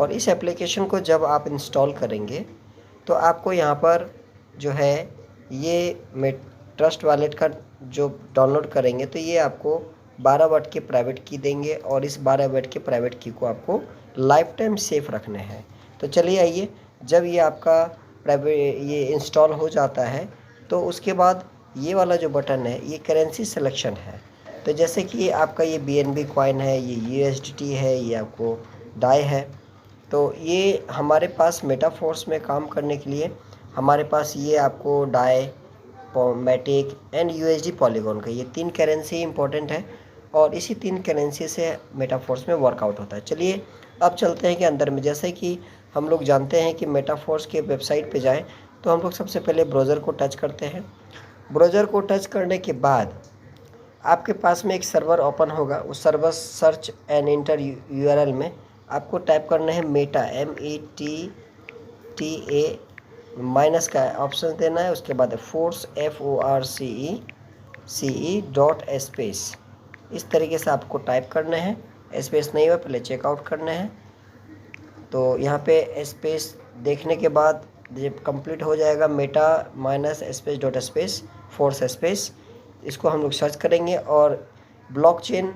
और इस एप्लीकेशन को जब आप इंस्टॉल करेंगे तो आपको यहाँ पर जो है ये ट्रस्ट वॉलेट का जो डाउनलोड करेंगे तो ये आपको 12 वाट की प्राइवेट की देंगे और इस 12 वाट की प्राइवेट की को आपको लाइफ टाइम सेफ रखने हैं। तो चलिए आइए, जब ये आपका प्राइवेट ये इंस्टॉल हो जाता है तो उसके बाद ये वाला जो बटन है ये करेंसी सिलेक्शन है। तो जैसे कि आपका ये BNB कॉइन है, ये USDT है, ये आपको डाई है। तो ये हमारे पास मेटाफोर्स में काम करने के लिए हमारे पास ये आपको DAI, MATIC and USD Polygon का ये 3 करेंसी इंपॉर्टेंट है और इसी 3 करेंसी से मेटाफोर्स में वर्कआउट होता है। चलिए अब चलते हैं कि अंदर में, जैसे कि हम लोग जानते हैं कि मेटाफोर्स के वेबसाइट पे जाएं तो हम लोग सबसे पहले ब्राउज़र को टच करते हैं। ब्राउज़र को टच करने के बाद आपके पास में एक सर्वर ओपन होगा। उस server search and inter URL में आपको टाइप करना है मेटा, META माइनस का ऑप्शन देना है, उसके बाद फोर्स FORCE डॉट स्पेस। इस तरीके से आपको टाइप करना है, स्पेस नहीं हुआ पहले चेकआउट करना है। तो यहाँ पे स्पेस देखने के बाद जब कंप्लीट हो जाएगा Meta minus space dot space force space, इसको हम लोग सर्च करेंगे और ब्लॉकचेन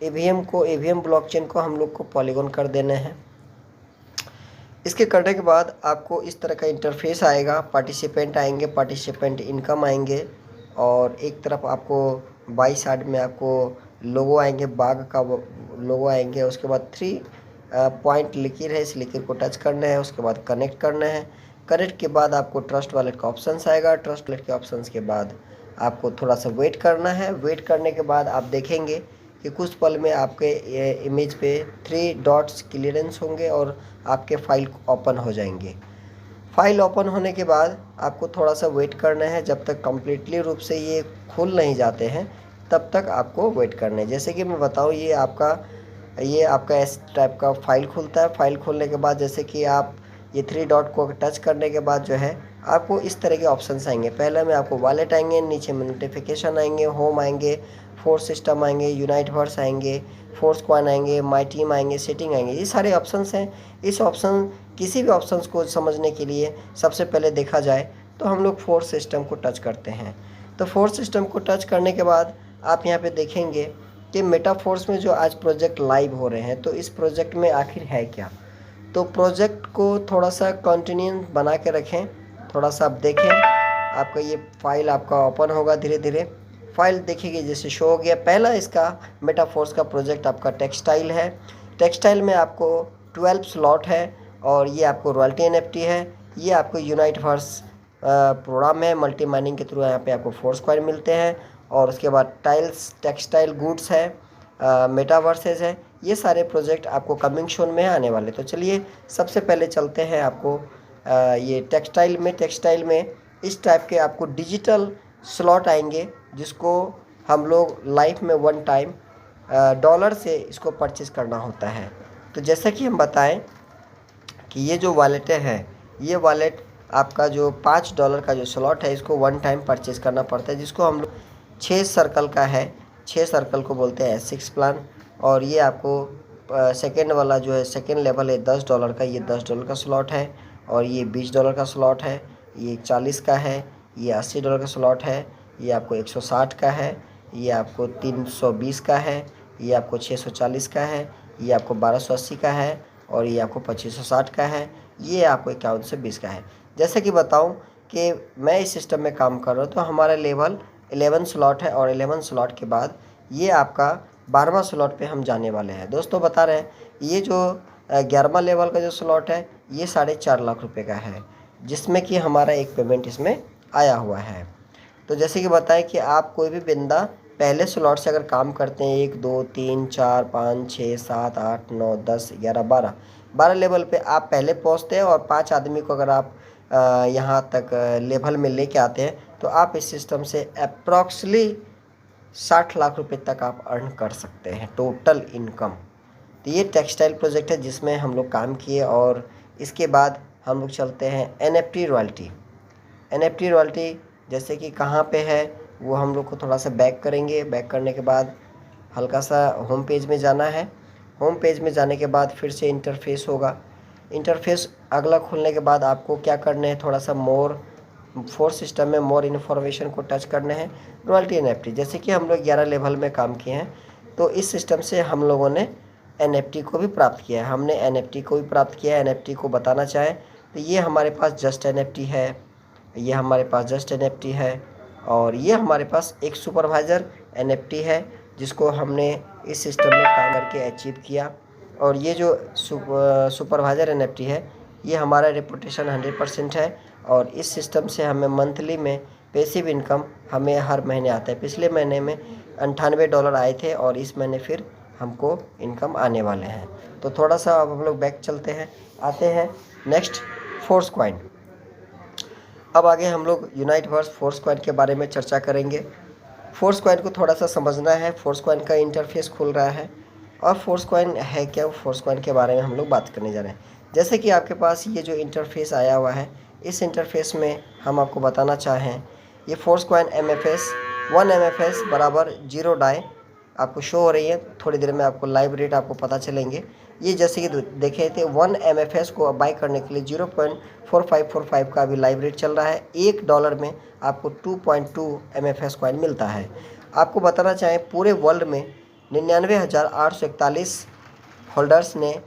EVM ब्लॉकचेन को हम लोग को पॉलीगॉन कर देना है। इसके करने के बाद आपको इस तरह का इंटरफेस आएगा, पार्टिसिपेंट आएंगे, पार्टिसिपेंट इनकम आएंगे और एक तरफ आपको बाई साइड में आपको लोगो आएंगे, बाघ का लोगो आएंगे। उसके बाद 3 पॉइंट लिखिर है, इस लिखिर को टच करना है, उसके बाद कनेक्ट करना है। कनेक्ट के बाद आपको ट्रस्ट वॉलेट का ऑप्शंस आएगा। ट्रस्ट वॉलेट के ऑप्शंस के बाद आपको थोड़ा सा वेट करना है। वेट करने के बाद आप देखेंगे कि कुछ पल में आपके इमेज पे 3 डॉट्स क्लियरेंस होंगे और आपके फाइल ओपन हो जाएंगे। फाइल ओपन होने के बाद आपको थोड़ा सा वेट करना है, जब तक कम्प्लीटली रूप से ये खुल नहीं जाते हैं तब तक आपको वेट करना है। जैसे कि मैं बताऊँ, ये आपका इस टाइप का फाइल खुलता है। फाइल खोलने के बाद जैसे कि आप ये 3 डॉट को टच करने के बाद जो है आपको इस तरह के ऑप्शंस आएंगे। पहले में आपको वॉलेट आएंगे, नीचे में नोटिफिकेशन आएंगे, होम आएंगे, फोर्स सिस्टम आएंगे, यूनाइटवर्स आएंगे, फोर्स कॉइन आएंगे, माई टीम आएंगे, सेटिंग आएंगे। ये सारे ऑप्शंस हैं। इस ऑप्शन किसी भी ऑप्शंस को समझने के लिए सबसे पहले देखा जाए तो हम लोग फोर्स सिस्टम को टच करते हैं। तो फोर्स सिस्टम को टच करने के बाद आप यहाँ पे देखेंगे कि मेटाफोर्स में जो आज प्रोजेक्ट लाइव हो रहे हैं तो इस प्रोजेक्ट में आखिर है क्या। तो प्रोजेक्ट को थोड़ा सा कंटिन्यू बना के रखें, थोड़ा सा आप देखें। आपका ये फाइल आपका ओपन होगा, धीरे धीरे फाइल देखिए जैसे शो हो गया। पहला इसका मेटाफोर्स का प्रोजेक्ट आपका टेक्सटाइल है। टेक्सटाइल में आपको 12 स्लॉट है और ये आपको रॉयल्टी NFT है। ये आपको यूनाइटवर्स प्रोग्राम है, मल्टी माइनिंग के थ्रू यहाँ पे आपको फोर्स कॉइन मिलते हैं। और उसके बाद टेक्सटाइल गुड्स है, मेटावर्सेस है। ये सारे प्रोजेक्ट आपको कमिंग सून में आने वाले। तो चलिए सबसे पहले चलते हैं आपको ये टेक्सटाइल में इस टाइप के आपको डिजिटल स्लॉट आएंगे जिसको हम लोग लाइफ में 1 टाइम डॉलर से इसको परचेज़ करना होता है। तो जैसा कि हम बताएं कि ये जो वॉलेटें हैं, ये वॉलेट आपका जो $5 का जो स्लॉट है इसको 1 टाइम परचेज़ करना पड़ता है, जिसको हम लोग 6 सर्कल का है। 6 सर्कल को बोलते हैं S6 प्लान। और ये आपको सेकेंड वाला जो है सेकेंड लेवल है $10 का, ये $10 का स्लॉट है। और ये $20 का स्लॉट है, ये 40 का है, ये $80 का स्लॉट है, ये आपको 160 का है, ये आपको 320 का है, ये आपको 640 का है, ये आपको 1280 का है और ये आपको 2560 का है, ये आपको 5120 का है। जैसे कि बताऊं कि मैं इस सिस्टम में काम कर रहा हूं तो हमारा लेवल 11 स्लॉट है और 11 स्लॉट के बाद ये आपका 12वां स्लॉट पे हम जाने वाले हैं। दोस्तों बता रहे हैं ये जो 11वां लेवल का जो स्लॉट है ये 4.5 लाख रुपए का है, जिसमें कि हमारा एक पेमेंट इसमें आया हुआ है। तो जैसे कि बताएं कि आप कोई भी बंदा पहले स्लॉट से अगर काम करते हैं 1 2 3 4 5 6 7 8 9 10 11 12 लेवल पे आप पहले पहुंचते हैं और 5 आदमी को अगर आप यहाँ तक लेवल में लेके आते हैं तो आप इस सिस्टम से अप्रॉक्सली 60 लाख रुपए तक आप अर्न कर सकते हैं टोटल इनकम। तो ये टेक्सटाइल प्रोजेक्ट है जिसमें हम लोग काम किए। और इसके बाद हम लोग चलते हैं NFT रॉयल्टी जैसे कि कहाँ पे है वो हम लोग को थोड़ा सा बैक करेंगे। बैक करने के बाद हल्का सा होम पेज में जाना है। होम पेज में जाने के बाद फिर से इंटरफेस होगा। इंटरफेस अगला खुलने के बाद आपको क्या करना है, थोड़ा सा मोर फोर्स सिस्टम में मोर इन्फॉर्मेशन को टच करना है। रॉयल्टी एनएफटी, जैसे कि हम लोग 11 लेवल में काम किए हैं, तो इस सिस्टम से हम लोगों ने एनएफटी को भी प्राप्त किया है। हमने एनएफटी को भी प्राप्त किया है। एनएफटी को बताना चाहें तो ये हमारे पास जस्ट एनएफटी है, ये हमारे पास जस्ट एनएफटी है, और ये हमारे पास एक सुपरवाइज़र एनएफटी है जिसको हमने इस सिस्टम में काम करके अचीव किया। और ये जो सुपरवाइज़र एनएफटी है, ये हमारा रेपुटेशन 100% है, और इस सिस्टम से हमें मंथली में पैसिव इनकम हमें हर महीने आता है। पिछले महीने में $98 आए थे, और इस महीने फिर हमको इनकम आने वाले हैं। तो थोड़ा सा अब हम लोग बैक चलते हैं, आते हैं नेक्स्ट फोर्स कॉइन। अब आगे हम लोग यूनाइटवर्स फोर्स कॉइन के बारे में चर्चा करेंगे। फोर्स कॉइन को थोड़ा सा समझना है। फोर्स कॉइन का इंटरफेस खुल रहा है, और फोर्स कॉइन है क्या, फोर्स कॉइन के बारे में हम लोग बात करने जा रहे हैं। जैसे कि आपके पास ये जो इंटरफेस आया हुआ है, इस इंटरफेस में हम आपको बताना चाहें, ये फोर्स कॉइन MFS 1 MFS बराबर 0 डाई आपको शो हो रही है। थोड़ी देर में आपको लाइव रेट आपको पता चलेंगे। ये जैसे कि देखे थे 1 MFS को बाई करने के लिए 0.4545 का अभी लाइव रेट चल रहा है। $1 में आपको 2.2 MFS कॉइन मिलता है। आपको बताना चाहें पूरे वर्ल्ड में 99,841 होल्डर्स ने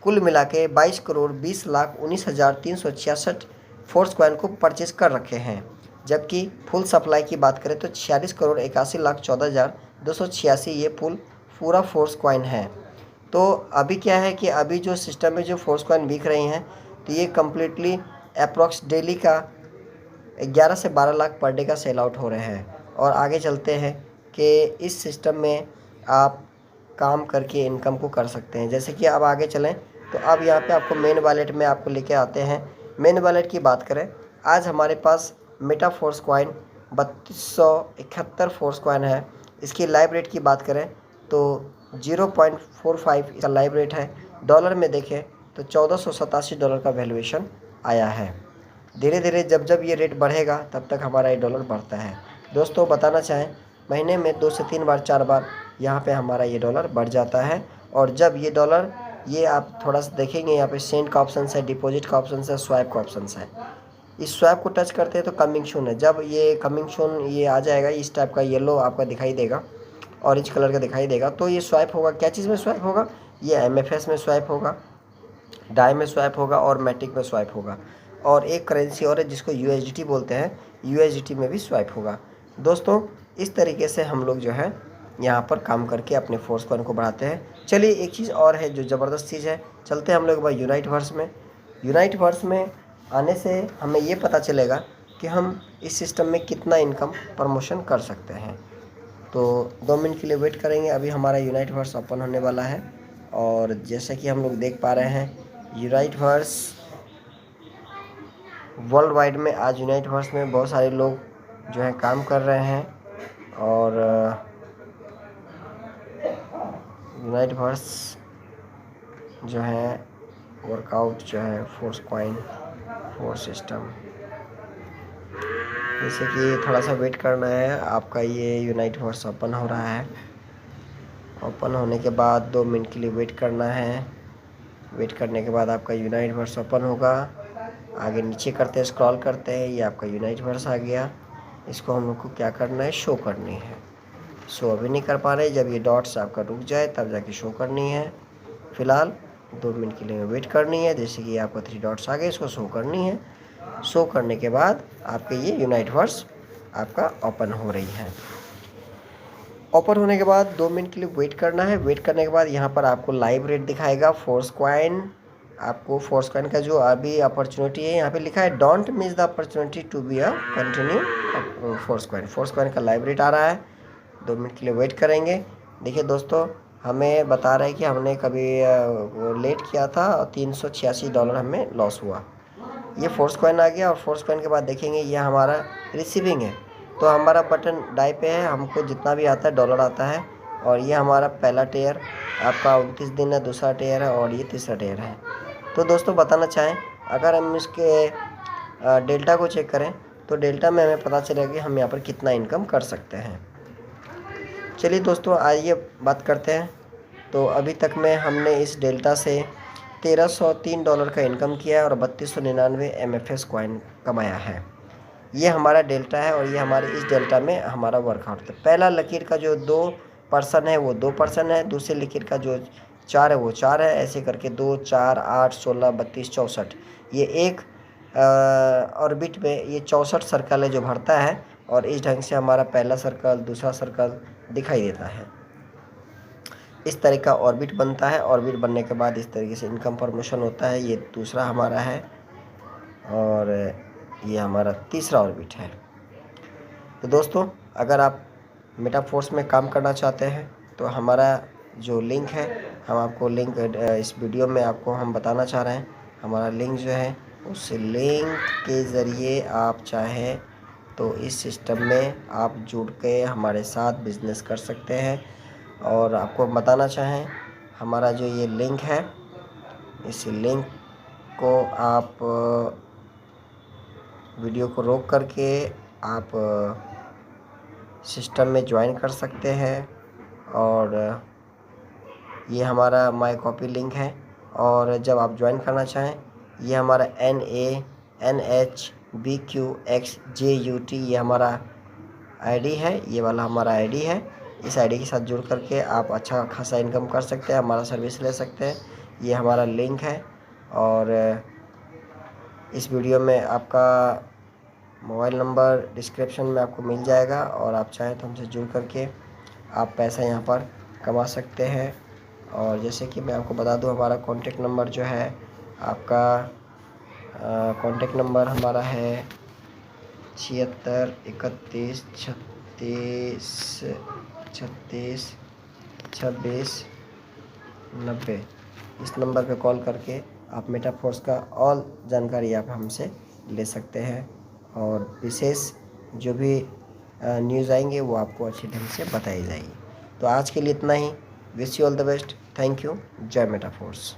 कुल मिला के 22,20,19,366 फोर्स कॉइन को परचेज कर रखे हैं। जबकि फुल सप्लाई की बात करें तो 46,81,14,286 ये पूरा फोर्स कॉइन है। तो अभी क्या है कि अभी जो सिस्टम में जो फोर्स कॉइन बिक रही हैं, तो ये कम्प्लीटली अप्रॉक्स डेली का 11 से 12 लाख पर डे का सेल आउट हो रहे हैं। और आगे चलते हैं कि इस सिस्टम में आप काम करके इनकम को कर सकते हैं। जैसे कि अब आगे चलें तो अब यहाँ पे आपको मेन वॉलेट में आपको लेके आते हैं। मेन वॉलेट की बात करें, आज हमारे पास Meta Force coin 3271 Force coin है। इसकी लाइव रेट की बात करें तो 0.45 इसका लाइव रेट है। डॉलर में देखें तो $1487 का वैल्यूएशन आया है। धीरे धीरे जब जब ये रेट बढ़ेगा तब तक हमारा ये डॉलर बढ़ता है। दोस्तों बताना चाहें, महीने में 2 से 3 बार 4 बार यहाँ पे हमारा ये डॉलर बढ़ जाता है। और जब ये डॉलर, ये आप थोड़ा सा देखेंगे यहाँ पे सेंड का ऑप्शन है, डिपॉजिट का ऑप्शन है, स्वाइप का ऑप्शन है। इस स्वाइप को टच करते हैं तो कमिंग सून है। जब ये कमिंग सून ये आ जाएगा, इस टाइप का येलो आपका दिखाई देगा, ऑरेंज कलर का दिखाई देगा, तो ये स्वाइप होगा। क्या चीज़ में स्वाइप होगा? ये MFS में स्वाइप होगा, डाई में स्वाइप होगा, और मैटिक में स्वाइप होगा। और एक करेंसी और है जिसको USDT बोलते हैं, USDT में भी स्वाइप होगा। दोस्तों इस तरीके से हम लोग जो है यहाँ पर काम करके अपने फोर्स कॉइन को बढ़ाते हैं। चलिए एक चीज़ और है जो ज़बरदस्त चीज़ है, चलते हैं हम लोग भाई यूनाइटवर्स में। यूनाइटवर्स में आने से हमें ये पता चलेगा कि हम इस सिस्टम में कितना इनकम प्रमोशन कर सकते हैं। तो 2 मिनट के लिए वेट करेंगे। अभी हमारा यूनाइटवर्स ओपन होने वाला है, और जैसा कि हम लोग देख पा रहे हैं यूनाइटवर्स वर्ल्ड वाइड में, आज यूनाइटवर्स में बहुत सारे लोग जो है काम कर रहे हैं। और यूनाइटवर्स जो है वर्कआउट जो है फोर्स कॉइन फोर्स सिस्टम, जैसे कि थोड़ा सा वेट करना है। आपका ये यूनाइटवर्स ओपन हो रहा है। ओपन होने के बाद 2 मिनट के लिए वेट करना है। वेट करने के बाद आपका यूनाइटवर्स ओपन होगा। आगे नीचे करते हैं, स्क्रॉल करते हैं, ये आपका यूनाइटवर्स आ गया। इसको हम लोग को क्या करना है, शो करनी है। शो अभी नहीं कर पा रहे, जब ये डॉट्स आपका रुक जाए तब जाके शो करनी है। फ़िलहाल 2 मिनट के लिए वेट करनी है। जैसे कि आपका 3 डॉट्स आ गए, इसको शो करनी है। शो करने के बाद आपके ये यूनाइटवर्स आपका ओपन हो रही है। ओपन होने के बाद 2 मिनट के लिए वेट करना है। वेट करने के बाद यहाँ पर आपको लाइव रेट दिखाएगा फोर्स कॉइन। आपको फोर्स कॉइन का जो अभी अपॉर्चुनिटी है, यहाँ पे लिखा है don't miss the opportunity to be a continue Force Coin. Force Coin का लाइव रेट आ रहा है। 2 मिनट के लिए वेट करेंगे। देखिए दोस्तों, हमें बता रहा है कि हमने कभी लेट किया था और $386 हमें लॉस हुआ। ये फोर्स कॉइन आ गया, और फोर्स कॉइन के बाद देखेंगे ये हमारा रिसीविंग है। तो हमारा बटन डाई पे है, हमको जितना भी आता है डॉलर आता है। और ये हमारा पहला टेयर आपका 29 दिन है, दूसरा टेयर है, और ये तीसरा टेयर है। तो दोस्तों बताना चाहें, अगर हम इसके डेल्टा को चेक करें तो डेल्टा में हमें पता चलेगा कि हम यहाँ पर कितना इनकम कर सकते हैं। चलिए दोस्तों आइए बात करते हैं तो अभी तक में हमने इस डेल्टा से $1303 का इनकम किया है और 3299 MFS कॉइन कमाया है। ये हमारा डेल्टा है और ये हमारे इस डेल्टा में हमारा वर्कआउट था। पहला लकीर का जो 2% है वो 2% है, दूसरे लकीर का जो 4 है वो 4 है, ऐसे करके 2, 4, 8, 16, 32, 64, ये एक ऑर्बिट में ये 64 सर्कल है जो भरता है और इस ढंग से हमारा पहला सर्कल, दूसरा सर्कल दिखाई देता है। इस तरह का ऑर्बिट बनता है। ऑर्बिट बनने के बाद इस तरीके से इनकम प्रमोशन होता है। ये दूसरा हमारा है और ये हमारा तीसरा ऑर्बिट है। तो दोस्तों, अगर आप मेटाफोर्स में काम करना चाहते हैं तो हमारा जो लिंक है, हम आपको लिंक इस वीडियो में आपको हम बताना चाह रहे हैं। हमारा लिंक जो है उस लिंक के ज़रिए आप चाहें तो इस सिस्टम में आप जुड़ के हमारे साथ बिजनेस कर सकते हैं। और आपको बताना चाहें, हमारा जो ये लिंक है, इस लिंक को आप वीडियो को रोक करके आप सिस्टम में ज्वाइन कर सकते हैं। और ये हमारा माय कॉपी लिंक है। और जब आप ज्वाइन करना चाहें, ये हमारा NANHBQXJUT ये हमारा आईडी है, ये वाला हमारा आईडी है। इस आईडी के साथ जुड़ करके आप अच्छा खासा इनकम कर सकते हैं, हमारा सर्विस ले सकते हैं। ये हमारा लिंक है और इस वीडियो में आपका मोबाइल नंबर डिस्क्रिप्शन में आपको मिल जाएगा और आप चाहें तो हमसे जुड़ करके आप पैसा यहाँ पर कमा सकते हैं। और जैसे कि मैं आपको बता दूं, हमारा कॉन्टेक्ट नंबर जो है आपका कॉन्टेक्ट नंबर हमारा है 76 31 36 36 26 90। इस नंबर पे कॉल करके आप मेटाफोर्स का ऑल जानकारी आप हमसे ले सकते हैं और विशेष जो भी न्यूज़ आएंगे वो आपको अच्छी ढंग से बताई जाएगी। तो आज के लिए इतना ही। Wish you all the best. Thank you. जय मेटाफोर्स।